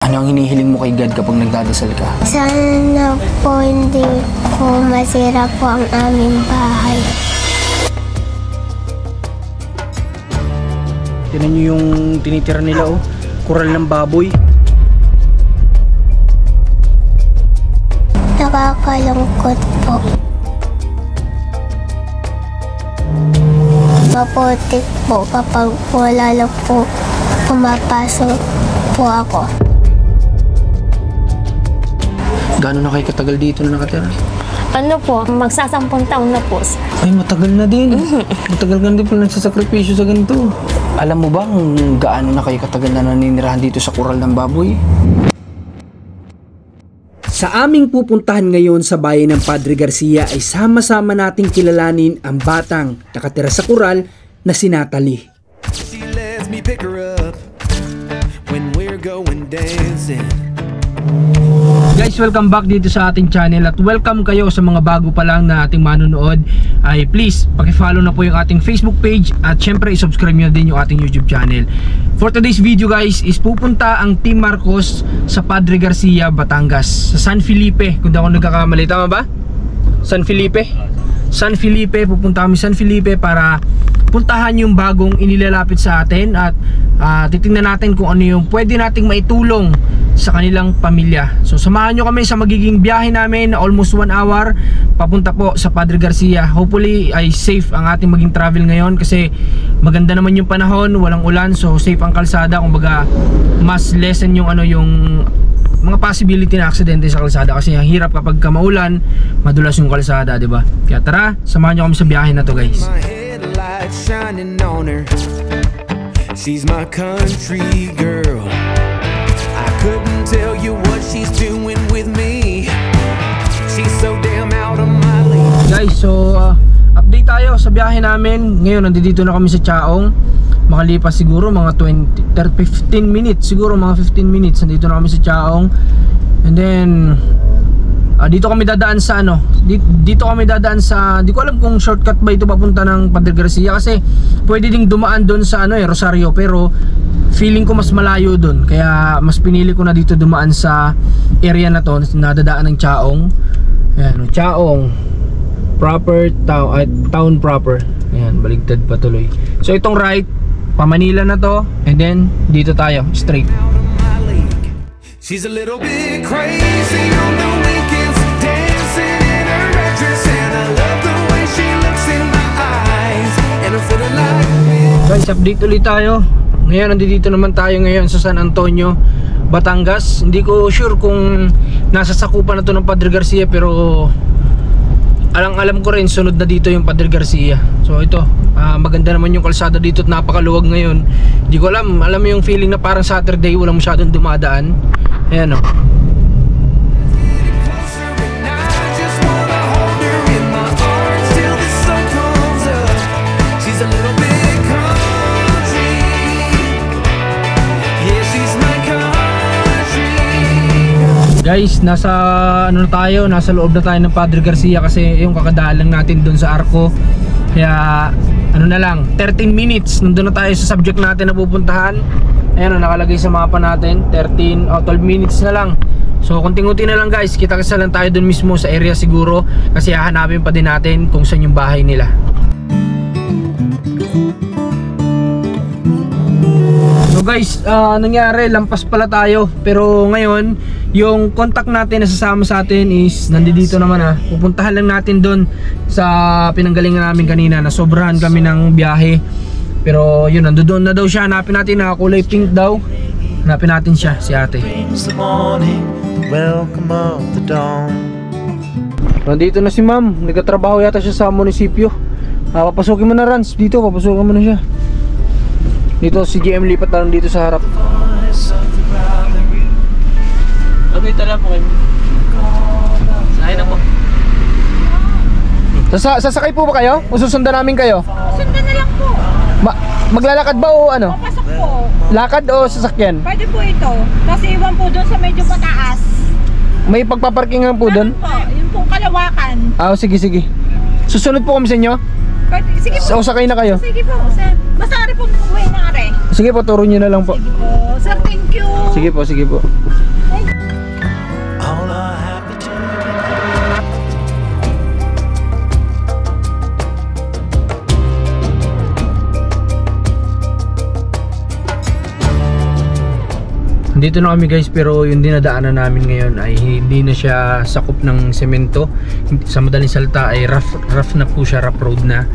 Ano ang hinihiling mo kay God kapag nagdadasal ka? Sana po hindi po masira po ang aming bahay. Tignan nyo yung tinitira nila, oh. Kural ng baboy. Nakakalungkot po. Maputik po kapag wala lang po pumapasok po ako. Gaano na kayo katagal dito na nakatira? Ano po, magsasampung taon na po. Ay, matagal na din. Matagal ka din pala nagsasakripisyo sa ganito. Alam mo ba kung gaano na kayo katagal na naninirahan dito sa kural ng baboy? Sa aming pupuntahan ngayon sa bayan ng Padre Garcia ay sama-sama nating kilalanin ang batang nakatira sa kural na si Natalie. She lets me pick her up when we're going dancing. Guys, welcome back dito sa ating channel at welcome kayo sa mga bago pa lang na ating manonood. Ay please, paki-follow na po yung ating Facebook page at syempre i-subscribe nyo din yung ating YouTube channel. For today's video guys, is pupunta ang Team Marcos sa Padre Garcia, Batangas, sa San Felipe, kung di ako nagkakamali, tama ba? San Felipe? San Felipe, pupunta kami San Felipe para puntahan yung bagong inilalapit sa atin at titingnan natin kung ano yung pwede nating maitulong sa kanilang pamilya. So samahan nyo kami sa magiging biyahe namin na almost 1 hour papunta po sa Padre Garcia. Hopefully ay safe ang ating maging travel ngayon kasi maganda naman yung panahon, walang ulan, so safe ang kalsada. Kumbaga mas lessen yung yung mga possibility na aksidente sa kalsada kasi ang hirap kapag maulan, madulas yung kalsada, di ba? Kaya tara, samahan nyo kami sa biyahe na to guys. My headlight shining on her. She's my country girl. I couldn't tell you what she's doing with me. She's so damn out of my league. Guys, so update tayo sa biyahe namin. Ngayon nandito na kami sa Chaong. Makalipas siguro mga 15 minutes, siguro mga 15 minutes nandito na kami sa Chaong. And then dito kami dadaan sa dito kami dadaan sa, di ko alam kung shortcut ba ito papunta ng Padre Garcia kasi pwede ding dumaan doon sa Rosario, pero feeling ko mas malayo doon, kaya mas pinili ko na dito dumaan sa area na to na dadaan ng Chaong. Ayan, Chaong proper town proper. Ayan, baligtad pa tuloy. So itong right pa Manila na to, and then dito tayo straight. Out of my league. She's a little bit crazy on the weekends, dancing in her red dress, and I love the way she looks in my eyes, and I'm feeling like Guys, update ulit tayo. Ngayon nandito naman tayo ngayon sa San Antonio, Batangas. Hindi ko sure kung nasa sakupan na to ng Padre Garcia, pero alam ko rin sunod na dito yung Padre Garcia. So ito, maganda naman yung kalsada dito at napakaluwag ngayon. Hindi ko alam mo yung feeling na parang Saturday, walang masyadong dumadaan. Ayan o. closer, and I just wanna hold her in my arms till the sun comes up. She's a little bit country. Yeah, she's my country. Guys, nasa nasa loob na tayo ng Padre Garcia kasi yung kakadaan lang natin doon sa Arco. Kaya na lang, 13 minutes nandun na tayo sa subject natin na pupuntahan. Ayan nakalagay sa mapa natin, 12 minutes na lang. So kunting-kunti na lang guys, kita-kita lang tayo doon mismo sa area siguro kasi hahanapin pa din natin kung saan yung bahay nila. So guys, nangyari, lampas pala tayo. Pero ngayon, yung contact natin na sasama sa atin is nandito naman pupuntahan lang natin doon sa pinanggalingan namin kanina. Nasobrahan kami ng biyahe. Pero yun, nandoon na daw siya. Hanapin natin, kulay pink daw. Hanapin natin siya, si ate. Nandito na si ma'am. Nagtatrabaho yata siya sa munisipyo. Papasukin mo na, Rans. Dito, papasukin mo na siya. Dito si GM lipat na lang dito sa harap. Okay, tara po kayo. Sanayin na po. Sasakay po ba kayo? O susundan namin kayo? Sundan na lang po. Maglalakad ba o ano? Pasok po. Lakad o sasakyan? Pwede po ito. Kasi iwan po doon sa medyo mataas. May pagpaparkingan po doon? Po, yung pong kalawakan. Sige. Susunod po kami sa inyo? Pwede, sige po. O sakay na kayo? Sige po, sir. Basta ari po uwi na ari. Sige po, turo nyo na lang po. Sige po. Sir, thank you. Sige po, sige po. All I have to do. Dito na kami guys, pero yung dinadaanan namin ngayon ay hindi na siya sakop ng semento. Sa madaling salita ay rough na po siya, rough road na.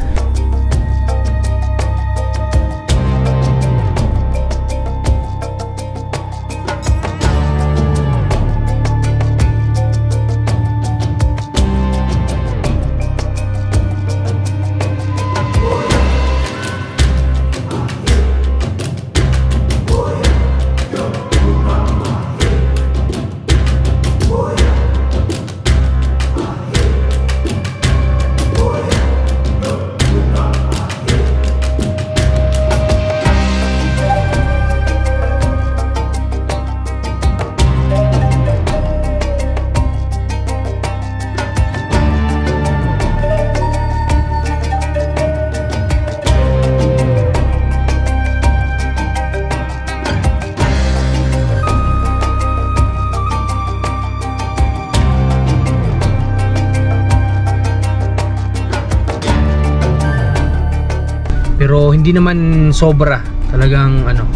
Pero hindi naman sobra, talagang ano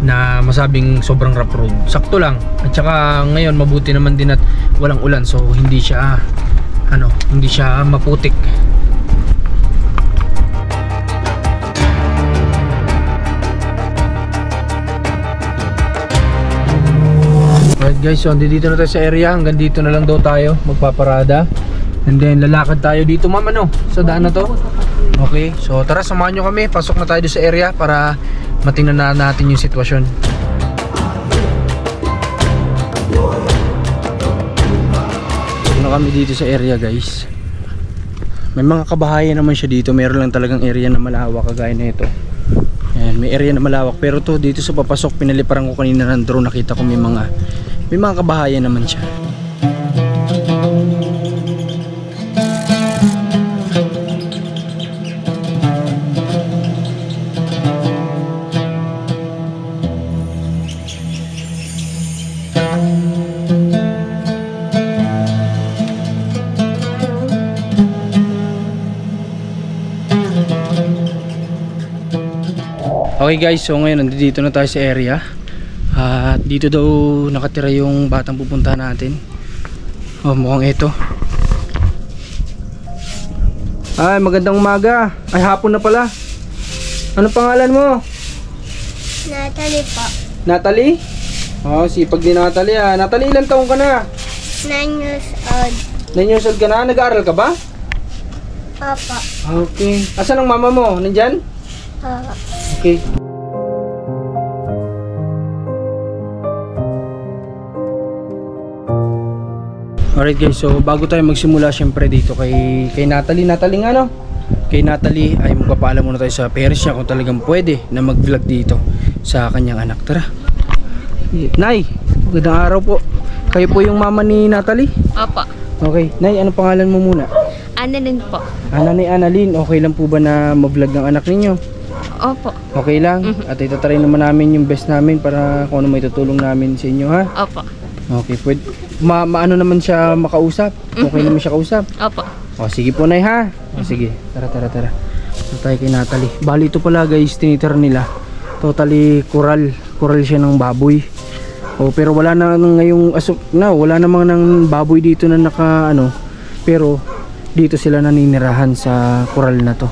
na masabing sobrang rough road. Sakto lang. At saka ngayon mabuti naman din at walang ulan, so hindi siya hindi siya maputik. Alright guys, so dito na tayo sa area. Hanggang dito na lang daw tayo magpaparada. And then lalakad tayo dito ma'am sa daan na to. Okay, so tara samahan nyo kami. Pasok na tayo sa area para matingnan na natin yung sitwasyon. Pasok na kami dito sa area guys. May mga kabahayan naman siya dito. Meron lang talagang area na malawak kagaya na ito. Ayan, may area na malawak. Pero to dito sa papasok, pinaliparan ko kanina ng drone. Nakita ko may mga kabahayan naman siya. Okay guys, so ngayon nandito na tayo sa area. At dito daw nakatira yung batang pupunta natin. Oh, mukhang ito. Ay, magandang umaga. Ay, hapon na pala. Ano pangalan mo? Natalie po. Natalie? Oh, sipag din Natalie ah. Natalie, ilang taong ka na? 9 years old. 9 years old ka na? Nag-aaral ka ba? Opo. Okay. Asan ang mama mo? Nandyan? Opo. Okay. Alright guys, so bago tayo magsimula syempre dito kay Natalie. Natalie nga no? Kay Natalie ay magpapaalam muna tayo sa parents niya kung talagang pwede na mag-vlog dito sa kanyang anak. Tara. Nay, magandang araw po. Kayo po yung mama ni Natalie? Opo. Okay. Nay, ano pangalan mo muna? Annalyn po. Nanay Annalyn, okay lang po ba na ma-vlog ng anak ninyo? Opo. Okay lang? At itatry naman namin yung best namin para kung ano may tutulong namin sa inyo ha? Opo. Okay, pwede. Maano naman siya makausap? Okay naman siya kausap? Opo. O sige po Nay ha? O sige, tara. Ito tayo kay Natalie. Bali ito pala guys, tinitira nila. Totally coral siya ng baboy. O pero wala na ngayong wala namang ng baboy dito na pero dito sila naninirahan sa coral na to.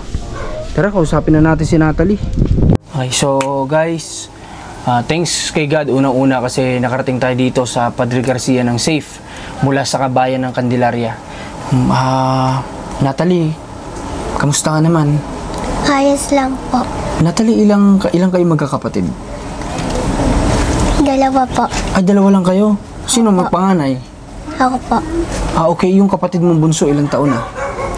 Tara, kausapin na natin si Natalie. Okay, so guys, thanks kay God unang-una kasi nakarating tayo dito sa Padre Garcia ng safe mula sa kabayan ng Candelaria. Natalie, kamusta ka naman? Ayos lang po. Natalie, ilang kayo magkakapatid? 2 po. Ay, 2 lang kayo? Sino magpanganay? Ako po. Okay, yung kapatid mong bunso ilang taon na?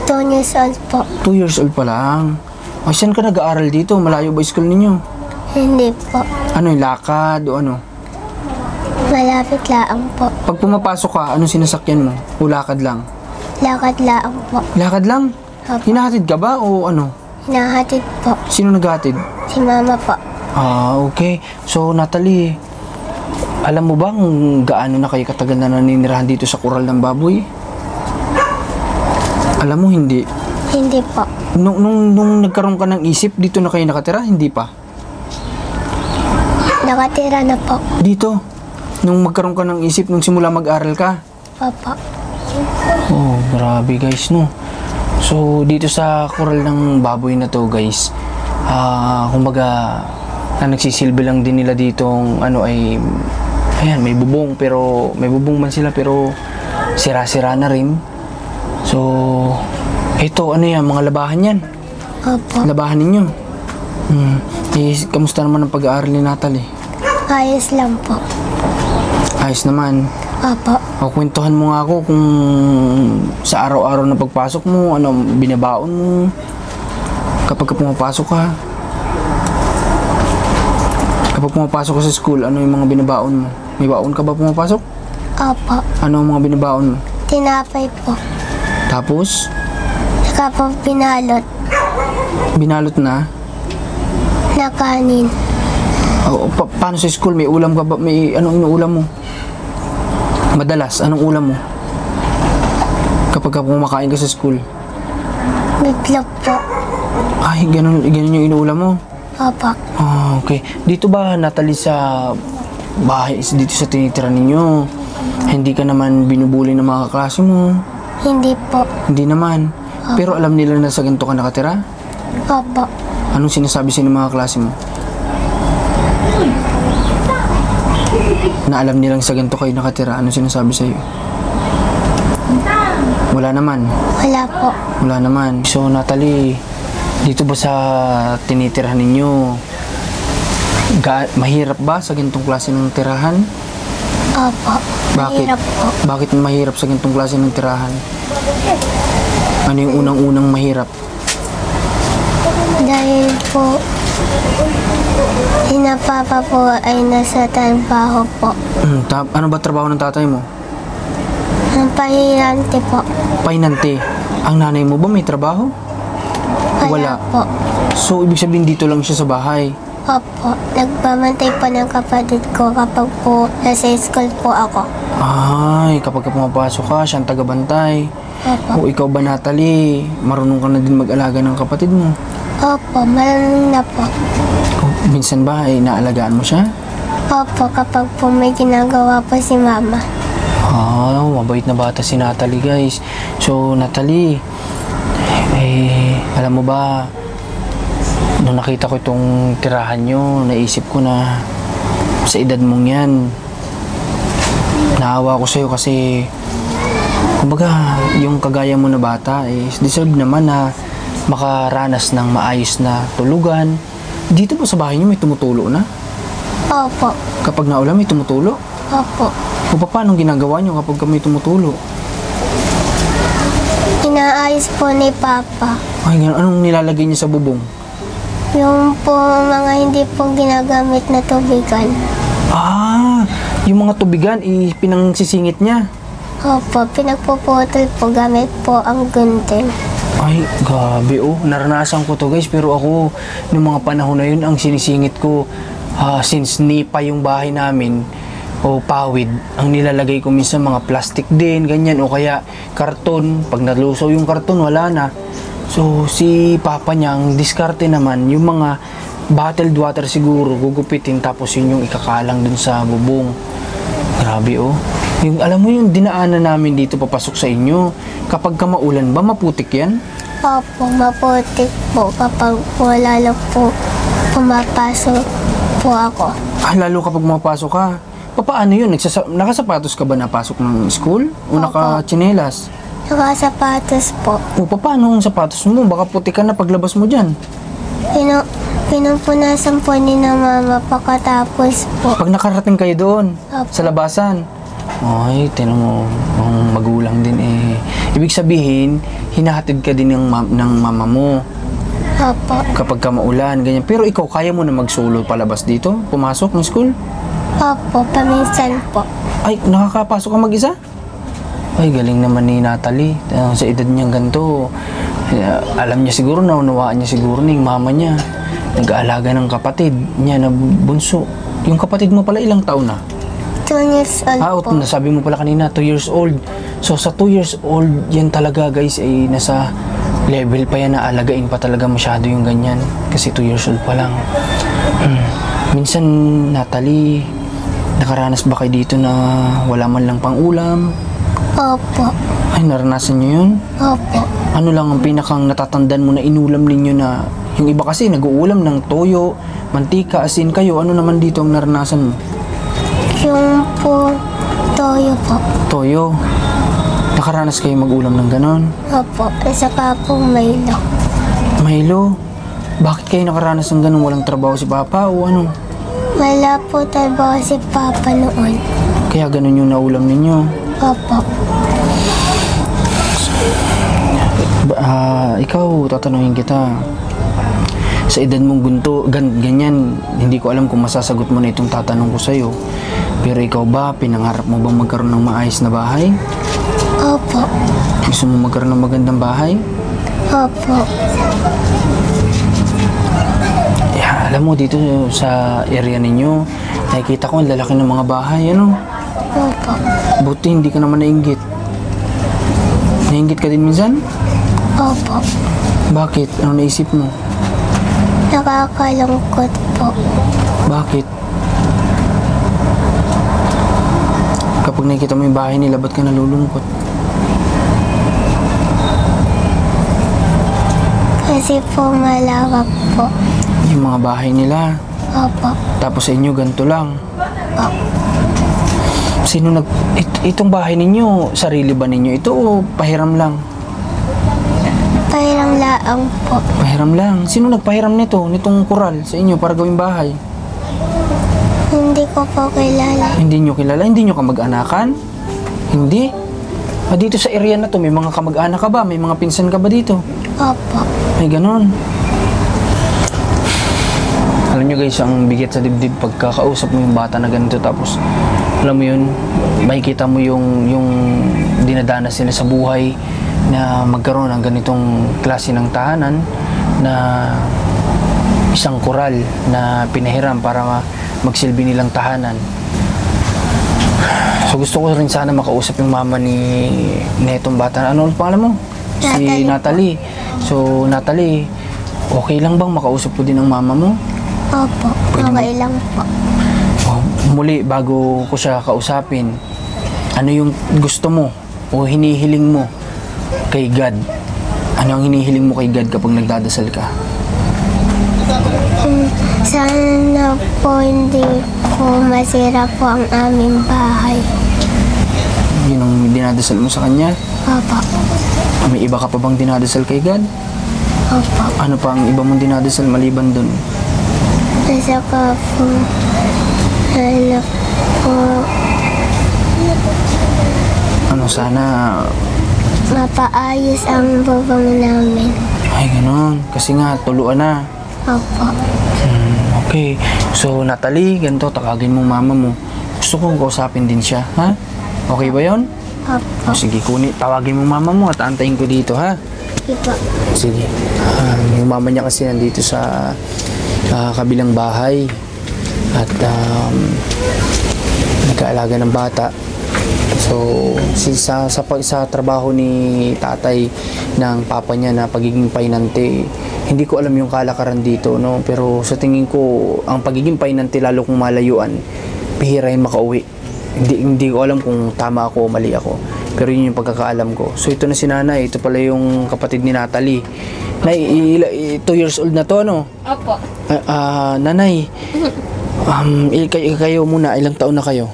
2 years old po. 2 years old pa lang. Ay, saan ka nag-aaral dito? Malayo ba school ninyo? Hindi po. Ano yung lakad o ano? Malapit lang po. Pag pumapasok ka, anong sinasakyan mo? O lakad lang? Lakad lang po. Lakad lang? Opo. Hinahatid ka ba o ano? Hinahatid po. Sino naghatid? Si mama po. Okay. So, Natalie, Alam mo ba kung gaano na kayo katagal na naninirahan dito sa Kural ng Baboy? Alam mo, hindi. Hindi po. Nung nagkaroon ka ng isip, dito na kayo nakatira? Hindi pa? Nakatira na po. Dito? Nung magkaroon ka ng isip, nung simula mag-aral ka? Opo. Oh, grabe guys, no? So, dito sa Kural ng Baboy na to, guys, kumbaga, nagsisilbi lang din nila ditong, ay, ayan, may bubong man sila, pero sira-sira na rin. So, ito, yan, mga labahan yan. Opo. Labahan ninyo. Kamusta naman ang pag-aaral ni Natalie? Ayos lang po. Ayos naman. Opo. O, kwentuhan mo nga ako kung sa araw-araw na pagpasok mo, binabaon mo kapag pumapasok ka. Kapag pumapasok ka sa school, ano yung mga binabaon mo? May baon ka ba pumapasok? Opo. Ano ang mga binabaon mo? Tinapay po. Tapos, Saka po binalot binalot na? na kanin. O, paano sa school? May ulam ka ba? May anong inuulam mo? Madalas, anong ulam mo? Kapag kumakain ka sa school? Bitlog po. Ay, ganun yung inuulam mo? Opo. Ah, okay. Dito ba, Natalie, sa bahay, dito sa tinitira ninyo, hindi ka naman binubuli ng mga kaklase mo? Hindi po. Hindi naman. Pero alam nila na sa ganito ka nakatira? Opo. Anong sinasabi sa mga klase mo? Na alam nilang sa ganito kayo nakatira, anong sinasabi sa'yo? Wala naman. Wala po. Wala naman. So, Natalie, dito ba sa tinitirahan ninyo, mahirap ba sa ganitong klase ng tirahan? Opo. Bakit? Mahirap po. Bakit mahirap sa ganitong klase ng tirahan? Ano yung unang-unang mahirap? Dahil po, papa po ay nasa trabaho po. Ano ba trabaho ng tatay mo? Ang pahirante po. Painante. Ang nanay mo ba may trabaho? Wala po. So, ibig sabihin dito lang siya sa bahay. Opo. Nagpamantay po ng kapatid ko kapag po nasa school po ako. Ay, kapag pumapasok ka, siya ang tagabantay. Opo. O ikaw ba, Natalie, marunong ka na din mag-alaga ng kapatid mo? Opo. Marunong na po. Minsan ba ay naalagaan mo siya? Opo. Kapag po may ginagawa po si mama. Mabait na bata si Natalie, guys. So, Natalie, alam mo ba, nung nakita ko itong tirahan nyo, naisip ko na sa edad mong yan, naawa ko sa'yo kasi, kumbaga, yung kagaya mo na bata, deserve naman na makaranas ng maayos na tulugan. Dito po sa bahay nyo may tumutulo na? Opo. Kapag naulan may tumutulo? Opo. O paano ginagawa nyo kapag may tumutulo? Inaayos po ni Papa. Ay, anong nilalagay niya sa bubong? Yung po mga hindi po ginagamit na tubigan. Yung mga tubigan, pinangsisingit niya. Opo, pinagpuputol po gamit po ang gunting. Ay, gabi naranasan ko to, guys, pero ako, nung mga panahon na yun, ang sinisingit ko, since nipa yung bahay namin, o pawid, ang nilalagay ko minsan mga plastic din, ganyan, o kaya karton. Pag nalusaw yung karton, wala na. So, si Papa niya, ang diskarte naman, yung mga bottled water siguro, gugupitin, tapos yun yung ikakalang dun sa bubong. Grabe, Yung, alam mo yung dinaanan namin dito papasok sa inyo, kapag ka maulan ba, maputik yan? Opo, maputik po kapag wala lang po pumapasok po ako. Lalo kapag mapasok ka. Paano yun? Nakasapatos ka ba napasok ng school? O Opo. nakatsinelas? Nakasapatos po. O paano ang sapatos mo? Baka putik ka na paglabas mo dyan. Pinupunasan po ni na mama pagkatapos po. Pag nakarating kayo doon, Opo. sa labasan. Ay, tinan mo, ang magulang din Ibig sabihin, hinahatid ka din ng mama mo. Opo. Kapag ka maulan, ganyan. Pero ikaw, kaya mo na mag-solo palabas dito? Pumasok ng school? Opo, paminsan po. Ay, nakakapasok ka mag-isa? Ay, galing naman ni Natalie. Sa edad niyang ganito, alam niya siguro, naunawaan niya siguro ng mama niya. Nag-aalaga ng kapatid niya na bunso. Yung kapatid mo pala, ilang taon na? 2 years old po. Nasabi mo pala kanina, 2 years old. So, sa 2 years old, yan talaga guys, ay nasa level pa yan na alagain pa talaga masyado yung ganyan. Kasi 2 years old pa lang. Minsan, Natalie, nakaranas ba kayo dito na wala man lang pang ulam? Opo. Ay, naranasan nyo yun? Opo. Ano lang ang pinakang natatandaan mo na inulam ninyo na, yung iba kasi nag-uulam ng toyo, mantika, asin, kayo, ano naman dito ang naranasan mo? Yung po, toyo po. Toyo. Nakaranas kayo mag-ulam ng ganon? Opo. Saka po Milo. Milo, bakit kayo nakaranas ng ganon? Walang trabaho si Papa o ano? Wala po trabaho si Papa noon. Kaya ganon yung naulam ninyo? Opo. Ikaw, tatanungin kita. Sa edad mong ganyan, hindi ko alam kung masasagot mo na itong tatanong ko sa'yo. Pero ikaw ba, pinangarap mo bang magkaroon ng maayos na bahay? Opo. Gusto mo magkaroon ng magandang bahay? Opo. Alam mo, dito sa area ninyo, nakikita ko ang lalaki ng mga bahay, ano? Opo. Buti hindi ka naman nainggit. Nainggit ka din minsan? Opo. Bakit? Ano naisip mo? Nakakalungkot po. Bakit? Kapag nakikita mo yung bahay nila, ba't ka nalulungkot? Kasi po malawak po. Yung mga bahay nila. Opo. Tapos sa inyo, ganito lang. Opo. Itong bahay ninyo, sarili ba ninyo ito o pahiram lang? Pahiram laang po. Pahiram lang. Sino nagpahiram nitong kural sa inyo para gawing bahay? Hindi ko po kilala. Hindi nyo kilala? Hindi nyo kamag-anakan? Hindi? Dito sa area na to, may mga kamag-anak ka ba? May mga pinsan ka ba dito? Opo. May ganon. Alam nyo guys, ang bigat sa dibdib pagkakausap mo yung bata na ganito, tapos alam mo yun, makikita mo yung dinadanas nila sa buhay na magkaroon ng ganitong klase ng tahanan na isang kural na pinahiram para magsilbi nilang tahanan. So gusto ko rin sana makausap yung mama ni netong bata. Ano ang pangalan mo? Si Natalie. So Natalie, okay lang bang makausap ko din ang mama mo? Opo. Okay lang po. Muli, bago ko siya kausapin, ano yung gusto mo o hinihiling mo kay God? Ano ang hinihiling mo kay God kapag nagdadasal ka? Sana po hindi po masira po ang aming bahay. Yun ang dinadasal mo sa Kanya? Opo. May iba ka pa bang dinadasal kay God? Opo. Ano pa ang iba mong dinadasal maliban dun? Saka po, anak po, Ano sana? mapaayos ang bubong namin. Ay, ganon. Kasi nga, tuluan na. Opo. Okay. So, Natalie, ganito, takagin mo mama mo. Gusto kong kausapin din siya, ha? Okay ba yon? Opo. O, sige, tawagin mo mama mo at antayin ko dito, ha? Iba. Sige. Yung mama niya kasi nandito sa kabilang bahay at nag-aalaga ng bata. So, sa trabaho ni tatay ng papa niya na pagiging painante, hindi ko alam yung kalakaran dito, no? Pero sa tingin ko, ang pagiging painante, lalo kung malayuan, pihirahin makauwi. Hindi ko alam kung tama ako o mali ako. Pero yun yung pagkakaalam ko. So, ito na si nanay. Ito pala yung kapatid ni Natalie. Nay, 2 years old na to, ano? Opo. Nanay, kayo muna, ilang taon na kayo?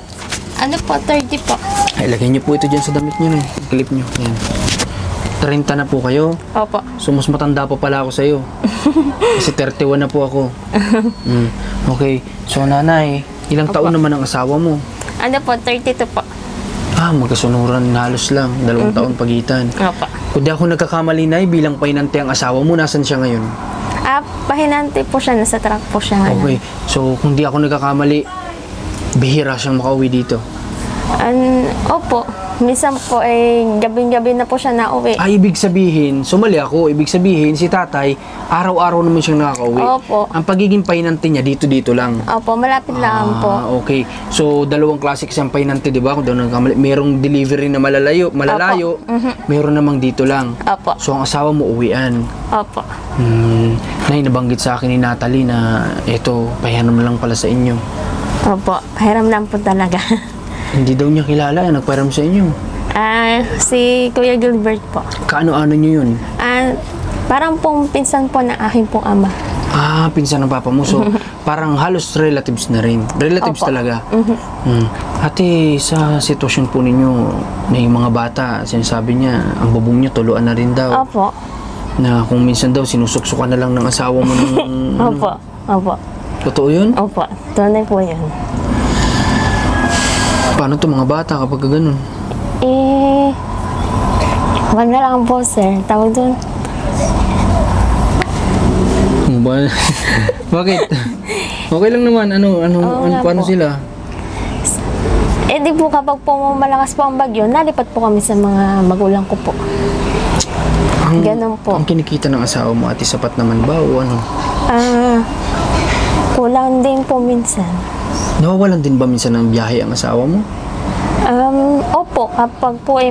Ano po, 30 po. Ay, lagay niyo po ito dyan sa damit niyo, no? Clip niyo. Yan. 30 na po kayo. Opo. So, mas matanda pa pala ako sa'yo. Kasi 31 na po ako. Okay. So, nanay, ilang taon naman ang asawa mo? Ano po, 32 po. Magkasunuran, halos lang. 2 taon pagitan. Opo. Kung di ako nagkakamali, nay, bilang painante ang asawa mo, nasan siya ngayon? Pahinante po siya, nasa truck po siya ngayon. Okay. So, kung di ako nagkakamali, bihira siyang makauwi dito. Opo. Minsan po gabing-gabi na po siya nauwi. Ay, ibig sabihin, sumali ako, ibig sabihin, si tatay, araw-araw naman siyang nakakauwi. Opo. Ang pagiging pahinante niya, dito lang. Opo, malapit lang po. Okay. So, dalawang klase kasi ang pahinante, di ba? Kung doon nagkamali, merong delivery na malalayo, meron namang dito lang. Opo. So, ang asawa mo, uwian. Opo. Nay, nabanggit sa akin ni Natalie na ito, pahiram lang pala sa inyo. Opo, pahiram lang po talaga. Hindi daw niya kilala, nagpahiram sa inyo. Si Kuya Gilbert po. Kaano-ano niyo yun? Parang pong pinsan po ng aking pong ama. Pinsan ng papa mo. So, parang halos relatives na rin. Relatives Opo. talaga. Ate, sa sitwasyon po ninyo, may mga bata, sinasabi niya, ang bubong niyo tuluan na rin daw. Opo. Na kung minsan daw, sinusuksukan na lang ng asawa mo ng... Opo. Opo. Totoo yun? Opo. Tunay po yun. Paano to mga bata kapag ganun? Wag na lang po, sir. Tawag doon. Bakit? Okay lang naman. Paano po. sila? Di po kapag po malakas po ang bagyo, nalipat po kami sa mga magulang ko po. Ganun po. Ang kinikita ng asawa mo, ate, sapat naman ba o ano? Kulang din po minsan. Nawawalan din ba minsan ng biyahe ang asawa mo? Opo, kapag po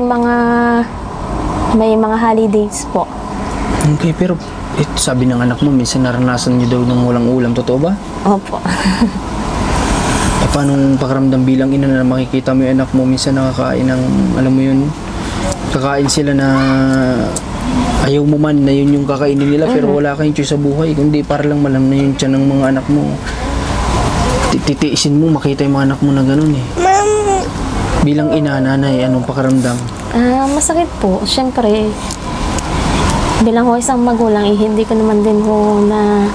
may mga holidays po. Okay, pero sabi ng anak mo, minsan naranasan niyo daw ng walang ulam. Totoo ba? Opo. Paano pakiramdam bilang ina na makikita mo yung anak mo minsan nakakain ng, alam mo yun, kakain sila na ayaw mo man na yun yung kakainin nila pero wala kayong choice sa buhay, kundi para lang malam na yun tiyan ng mga anak mo. Titiisin mo, makita yung mga anak mo na ganun eh. Bilang ina, nanay, anong pakiramdam? Masakit po. Siyempre, bilang ko isang magulang, hindi ko naman din po na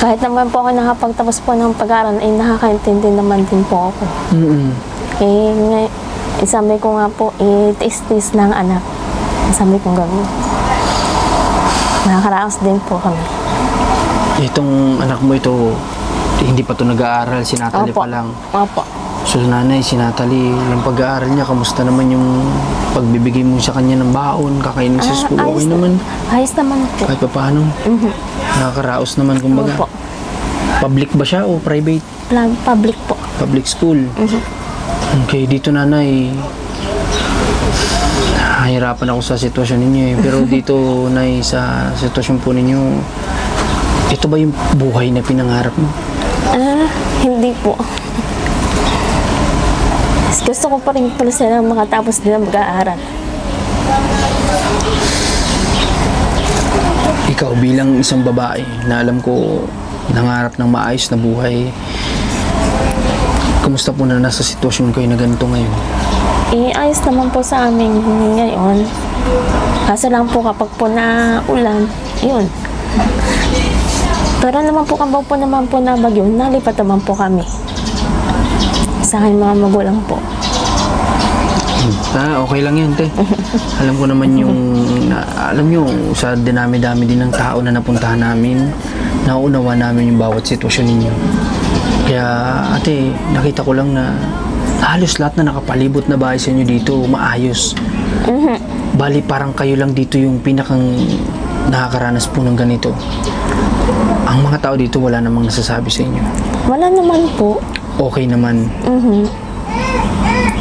kahit naman po ako nakapagtapos po ng pag-aaral, nakakaintindi naman din po ako. Sabi ko nga po, tiis-tiis ng anak. Sabi ko gano'n. Nakakaraos din po kami. Itong anak mo ito, hindi pa ito nag-aaral, si Natalie Opo. pa lang. Opo. So nanay, si Natalie, yung pag-aaral niya, kamusta naman yung pagbibigay mo sa kanya ng baon, kakainin sa school, okay naman? Ayos naman po. Kahit pa paano? Nakakaraos naman kumbaga. Opo. Public ba siya o private? Public po. Public school? Okay, dito nanay, nahihirapan ako sa sitwasyon ninyo eh. Pero dito, nay, sa sitwasyon po ninyo, ito ba yung buhay na pinangarap mo? Hindi po. Gusto ko pa rin pala sila makatapos nila mag-aaral. Ikaw bilang isang babae na alam ko nangarap ng maayos na buhay, kumusta po na nasa sitwasyon kayo na ganito ngayon? Ayos naman po sa amin ngayon. Kaso lang po kapag po na ulan, yun. Pero naman po kapag po naman po na bagyo, nalipat naman po kami. Sa akin mga magulang po. Okay lang yan, te. Alam ko naman yung, alam nyo, sa dinami-dami din ng tao na napuntahan namin, nauunawa namin yung bawat sitwasyon ninyo. Kaya, ate, nakita ko lang na halos lahat na nakapalibot na bahay sa inyo dito, maayos. Bali, parang kayo lang dito yung pinakang nakakaranas po ng ganito. Ang mga tao dito, wala namang nasasabi sa inyo. Wala naman po. Okay naman.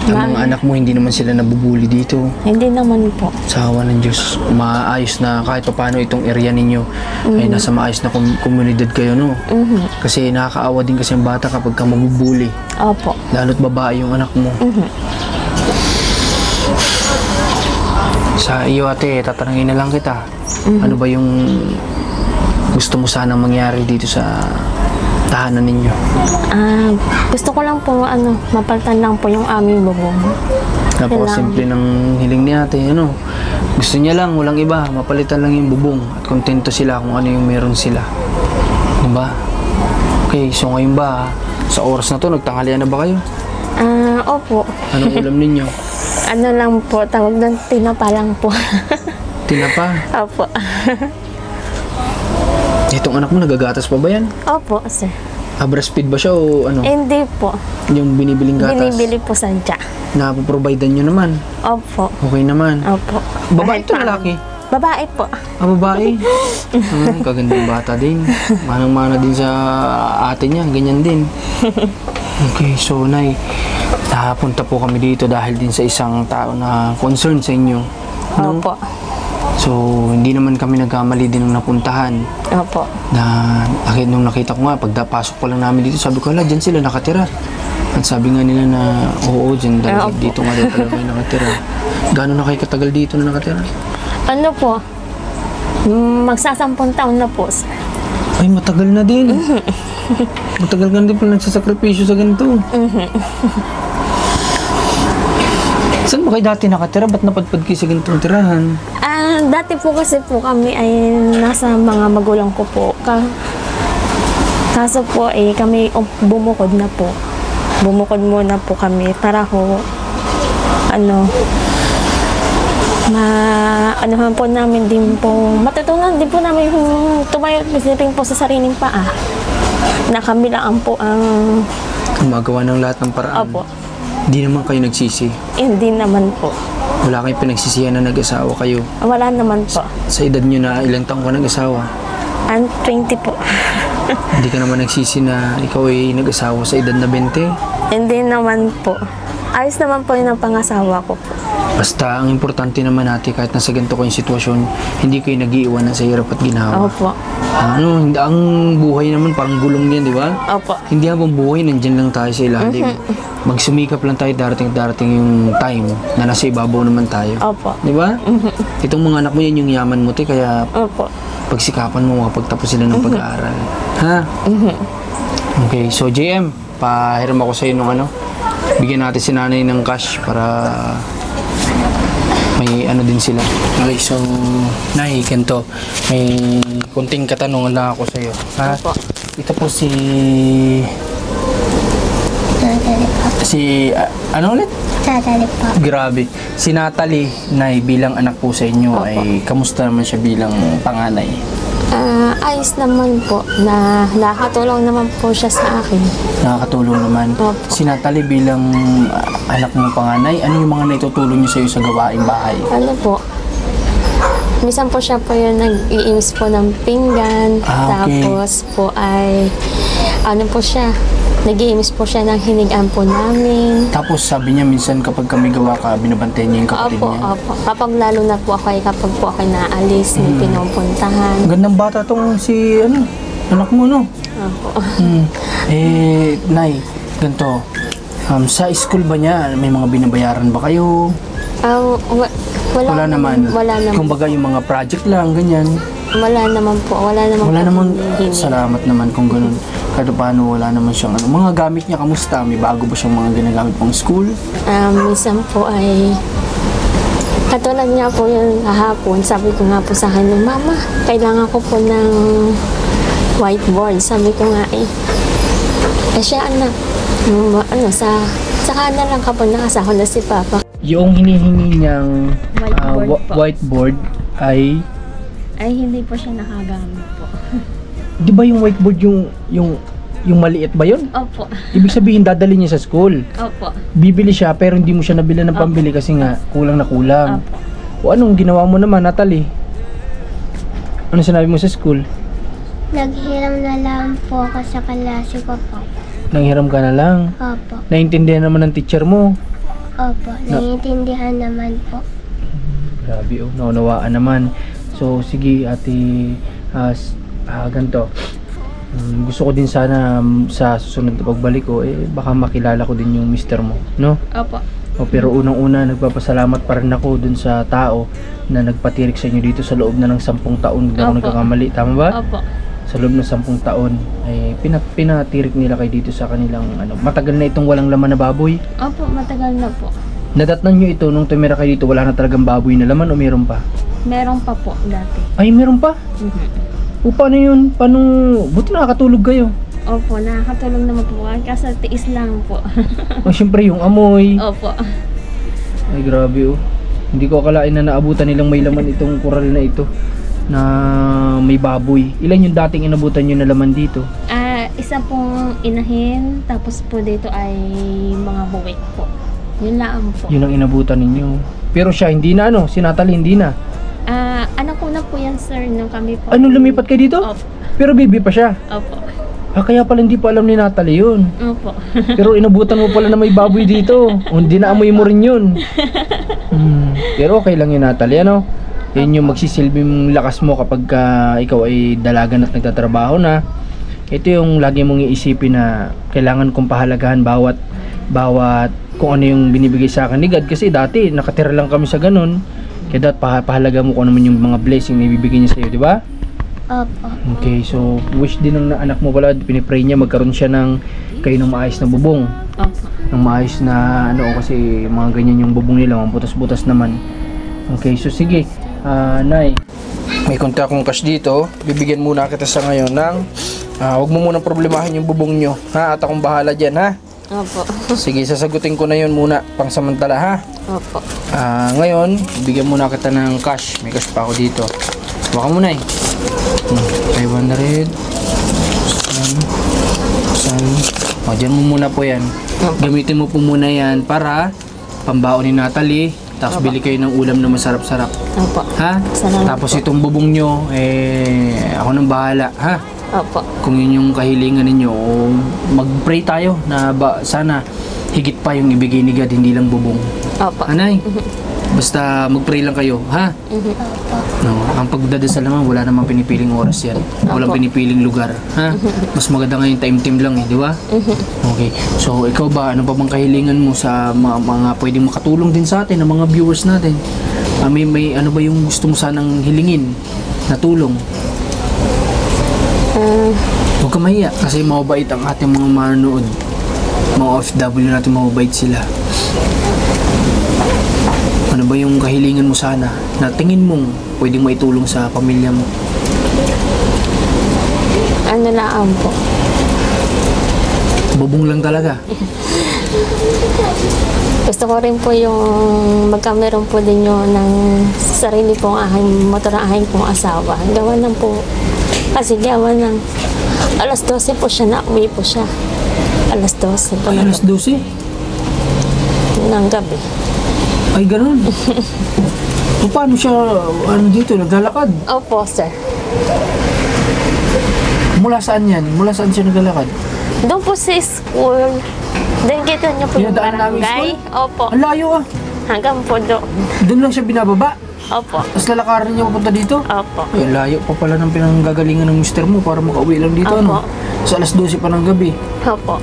Ang mga anak mo, hindi naman sila nabubuli dito. Hindi naman po. Sa awa ng Diyos, maayos na kahit paano itong area ninyo ay nasa maayos na komunidad kayo, no? Kasi nakakaawa din kasi ang bata kapag ka mabubuli. Opo. Lalo't babae yung anak mo. Sa iyo, ate, tatanungin na lang kita. Ano ba yung gusto mo sanang mangyari dito sa tahanan ninyo? Gusto ko lang po mapalitan lang po yung aming bubong. Napakasimple ng hiling ni ate, ano? Gusto niya lang, walang iba, mapalitan lang yung bubong at kontento sila kung ano yung meron sila. Diba? Okay, so ngayon ba, sa oras na to, nagtanghalian na ba kayo? Opo. Anong ulam ninyo? Ano lang po, tawag doon, tinapa lang po. Tinapa? Opo. Itong anak mo, nagagatas pa ba yan? Opo, sir. breastfeed ba siya o ano? Hindi po. Yung binibiling gatas? Binibili po sa dya. Napoprovidean nyo naman? Opo. Okay naman. Opo. Babae Kahit to paano. lalaki? Babae po. Babae? Kagandang bata din. Manang-mana din sa ate niya, ganyan din. Okay, so Nay, punta po kami dito dahil din sa isang tao na concern sa inyo. No? Opo. So, hindi naman kami nagkamali din nung napuntahan. Opo. Nung nakita ko nga, pagpasok pa lang namin dito, sabi ko, dyan sila nakatira. At sabi nga nila na, oo, dyan dito nga daw talaga kayo nakatira. Gano'n na kayo katagal dito na nakatira? Ano po? Magsasampung taon na po. Ay, matagal na din. Matagal ka na din pala nagsasakripisyo sa ganito. Saan ba kayo dati nakatira? Ba't napadpad kayo sa ganitong tirahan? Dati po kasi po kami ay nasa mga magulang ko po. Kaso po kami bumukod na po. Bumukod muna po kami para ho anuhan po namin din po, matutunan din po namin yung tumayo rin po sa sariling paa. Na kami lang po ang gumagawa ng lahat ng paraan. Opo. Hindi naman kayo nagsisi. Hindi naman po. Wala kayong pinagsisihan na nag-asawa kayo. Wala naman po. Sa edad nyo na ilang taong ka nag-asawa? 20 po. Hindi ka naman nagsisi na ikaw ay nag-asawa sa edad na 20? Hindi naman po. Ayos naman po yun ang pangasawa ko po. Basta ang importante naman natin kahit nasa ganito kayong sitwasyon, hindi kayo nag-iiwanan sa hirap at ginawa. Opo. Ang buhay naman parang gulong din, di ba? Opo. Hindi habang buhay, nandyan lang tayo sa ilalim. Magsumikap lang tayo, darating yung time na nasa ibabaw naman tayo. Opo. Di ba? Itong mga anak mo yan, yung yaman mo, kaya Opo. pagsikapan mo, makapagtapos sila ng pag-aaral. Ha? Okay, so JM, pahiram ako sa'yo nung bigyan natin si nanay ng cash para may din sila. Okay, so Nay, ganito. May kunting katanungan lang ako sa'yo. Ha? Opo. Ito po si ano ulit? Natalie po. Grabe. Si Natalie, Nay, bilang anak po sa inyo, ay kamusta naman siya bilang panganay? Ayos naman po. Nakakatulong naman po siya sa akin. Nakakatulong naman. Opo. Si Natalie bilang anak mo panganay, ano yung mga naitutulong niyo sa'yo sa gawaing bahay? Ano po? Minsan po siya po yung nag-iims po ng pinggan. Okay. Tapos po ay nag-iims po siya ng hinigaan po namin. Tapos sabi niya minsan kapag kami gawa ka, binabantayan niya yung kapatid Opo, niya. opo. Kapag lalo na po ako kapag po ako naalis, may pinupuntahan. Gandang bata tong si anak mo, no? Opo. Nay, ganito. Sa school ba niya, may mga binabayaran ba kayo? Wala naman. Wala naman. Kumbaga yung mga project lang, ganyan. Wala naman po. Wala naman. Salamat naman kung ganun. Kahit paano wala naman siyang mga gamit niya, kamusta? May bago ba siyang mga ginagamit pang school? Minsan po ay katulad nga po yung kahapon, sabi ko nga po sa kanya, Mama, kailangan ko po ng whiteboard. Sabi ko nga siya anak, sa kanan lang kapag nakasako na si Papa. Yung hinihingi niyang whiteboard ay hindi po siya nakagamit po. di ba yung whiteboard yung maliit ba yun? Opo. Ibig sabihin dadali niya sa school. Opo. Bibili siya pero hindi mo siya nabili ng pambili kasi nga kulang na kulang. Opo. O anong ginawa mo naman, Natalie? Ano sinabi mo sa school? Naghiram na lang po ako sa klase ko po. Nanghiram ka na lang? Opo. Naintindihan naman ng teacher mo? Opo. Naiintindihan naman po. Grabe naunawaan naman. So sige ate, ganito. Gusto ko din sana sa susunod na pagbalik ko, baka makilala ko din yung mister mo, no? Opo. Pero unang-una, nagpapasalamat pa rin ako dun sa tao na nagpatirik sa inyo dito sa loob na ng 10 taon. Hindi ako nagkakamali, tama ba? Opo. Sa loob ng 10 taon, pinatirik nila kayo dito sa kanilang, matagal na itong walang laman na baboy. Opo, matagal na po. Nadatnan nyo ito, nung tumira kayo dito, wala na talagang baboy na laman o meron pa? Meron pa po dati. Ay, meron pa? O paano yun? Buti nakakatulog kayo? Opo, nakakatulong naman po. Kasi tiis lang po. O syempre yung amoy. Opo. Ay grabe Hindi ko akalain na naabutan nilang may laman itong kural na ito na may baboy. Ilan yung dating inabutan nyo na laman dito? isa pong inahin, tapos po dito ay mga buwik po. Yun lang po. Yun ang inabutan ninyo. Pero siya hindi na si Natalie hindi na. Anak ko na po yan, sir, nung kami po. Ano, lumipat kayo dito? Opo. Pero baby pa siya. Opo. Kaya pala hindi pa alam ni Natalie yun. Opo. Pero inabutan mo pala na may baboy dito. O, hindi naamoy mo rin yun. Pero okay lang yun, Natalie, ano? Yan yung magsisilbing lakas mo kapag ikaw ay dalagan at nagtatrabaho na. Ito yung lagi mong iisipin na kailangan kong pahalagahan bawat kung ano yung binibigay sa akin ni God. Kasi dati nakatira lang kami sa ganun. Kaya dapat pahalaga mo kung ano man yung mga blessing na ibibigay niya sa'yo, di ba? Opo. Okay, so wish din ng anak mo pala, pinipray niya magkaroon siya ng kayo ng maayos na bubong. Opo. Ng maayos na kasi mga ganyan yung bubong nila, mga butas-butas naman. Okay, so sige, Nay, may konti akong cash dito. Bibigyan muna kita sa ngayon ng huwag mo munang problemahin yung bubong nyo, ha? At akong bahala dyan, ha? Opo. Sige, sasagutin ko na yun muna pang samantala, ha? Opo. Ngayon, bigyan muna kita ng cash. May cash pa ako dito. Baka mo, Nay. 500. Diyan mo muna po yan. Gamitin mo po muna yan para pambaon ni Natalie. Tapos bili kayo ng ulam na masarap-sarap. Opo. Ha? Salamat Tapos po. itong bubong nyo, ako nang bahala. Ha? Opo. Kung yun yung kahilingan ninyo, mag-pray tayo na sana higit pa yung ibigay ni God, hindi lang bubong. Opo. Anay? Basta mag-pray lang kayo, ha? No, ang pagdadasal naman, wala namang pinipiling oras yan. Walang Opo. pinipiling lugar, ha? Mas maganda ngayon time-time lang di ba? Okay, so ikaw ba, ano pa bang kahilingan mo sa mga pwedeng makatulong din sa atin, ng mga viewers natin? May ano ba yung gusto mo sanang hilingin na tulong? Huwag ka mahiya, kasi mababait ang ating mga manonood. Mga OFW natin, mababait sila. Ano ba yung kahilingan mo sana na tingin mong pwedeng maitulong sa pamilya mo? Ano lang po. Bubong lang talaga. Gusto ko rin po yung magkameron po din yun ng sarili pong aking motor na aking pong asawa. Gawa ng po. Kasi gawa ng alas 12 po siya na uwi po siya. Alas 12 po Ay, na alas 12? ng gabi. Ay, ganun. O, paano siya, dito, naglalakad? Opo, sir. Mula saan yan? Mula saan siya naglalakad? Doon po sa school. Doon kita niyo po yung Dinadaan namin barangay. Opo. Ang layo ah. Hanggang po doon. Doon lang siya binababa. Opo. Tapos lalakarin niya papunta dito. Opo. Ay, layo pa pala ng pinanggagalingan ng mister mo para makauwi lang dito, Opo. ano? Sa alas 12 pa ng gabi. Opo.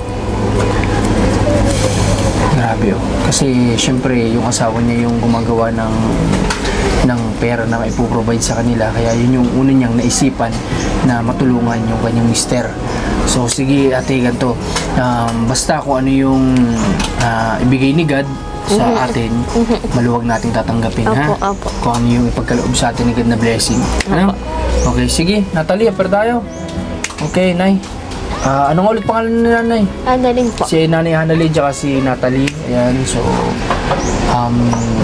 Grabe oh. Kasi syempre yung asawa niya yung gumagawa ng pera na maipoprovide sa kanila. Kaya yun yung una niyang naisipan na matulungan yung kanyang mister. So sige ate, ganito. Basta kung ano yung ibigay ni God sa atin, maluwag nating tatanggapin. Opo, ha? opo. Kung ano yung ipagkaloob sa atin ni God na blessing. Ano? Okay, sige. Natalie, apir tayo. Okay, Nay. Anong ulit pangalan ni Nanay? Adaling po. Si Nanay Hanalie tsaka si Natalie. Ayan, so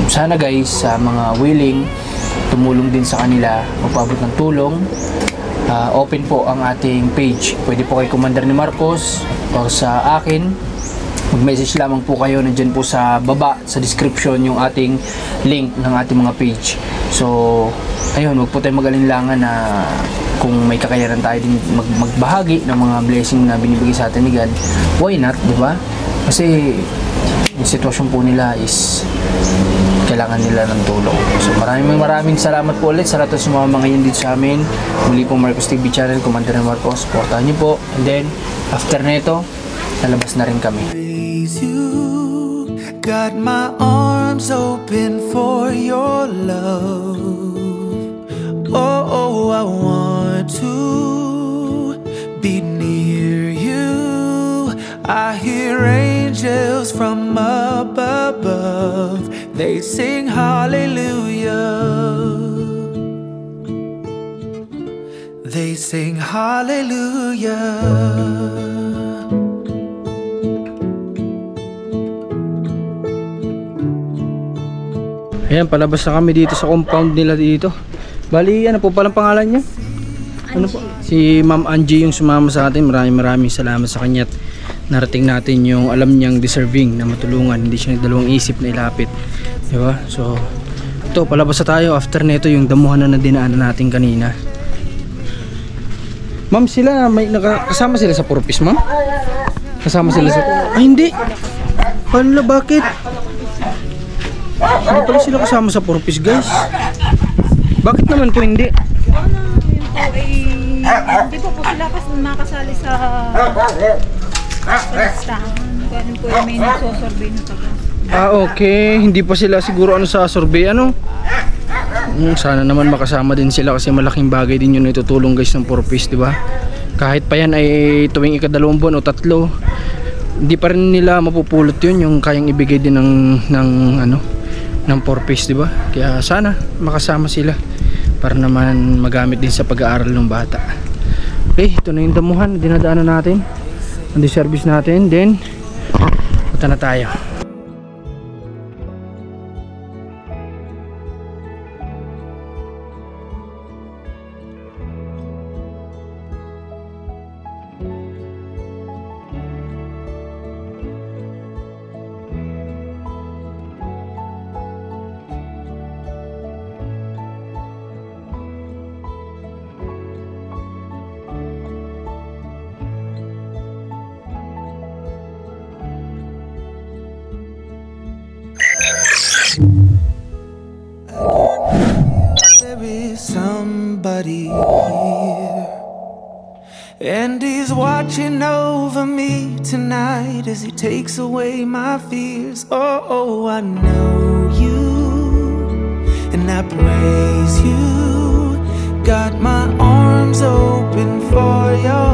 sana guys, sa mga willing tumulong din sa kanila, magpaabot ng tulong, open po ang ating page. Pwede po kay Commander ni Marcos or sa akin. Mag-message lamang po kayo, nandyan po sa baba sa description yung ating link ng ating mga page. So ayun, wag po tayong mag-alinlangan na kung may kakayanan tayo din magbahagi ng mga blessing na binibigay sa atin ni God, why not, di ba? Kasi yung sitwasyon po nila is kailangan nila ng tulong. So maraming salamat po ulit sa lahat ng mga ngayon dito sa amin. Muli po Marcos TV channel, Commander Marcos, supportahan niyo po. And then after nito, lalabas na rin kami. You got my arms open for your love. Oh, I want to be near you. I hear angels from up above. They sing hallelujah. They sing hallelujah. Ayan, palabas na kami dito sa compound nila dito. Bali, ano po palang pangalan niya? Ano po? Si Ma'am Angie yung sumama sa atin. Maraming salamat sa kanya at narating natin yung alam niyang deserving na matulungan. Hindi siya nagdalawang isip na ilapit. Diba? So, ito, palabas na tayo. After nito yung damuhan na dinaanan natin kanina. Ma'am, sila, kasama sila sa purpose, ma'am? Kasama sila sa... Ay, hindi! Paano, bakit? Hindi pala sila kasama sa purpose, guys. Bakit naman po hindi? Hindi po sila kasi makasali sa listahan. Ganun po yung may nagsosorbay na taga. Okay. Hindi pa sila siguro sa survey, sana naman makasama din sila kasi malaking bagay din yun na itutulong guys ng purpose, di ba? Kahit pa yan ay tuwing ika-2 buwan o 3, hindi pa rin nila mapupulot yun yung kayang ibigay din ng purpose, di ba? Kaya sana makasama sila para naman magamit din sa pag-aaral ng bata. Okay, ito na yung damuhan na dinadaanan natin, ang service natin. Then punta na tayo. There is somebody here, and he's watching over me tonight as he takes away my fears. Oh, I know you, and I praise you. Got my arms open for your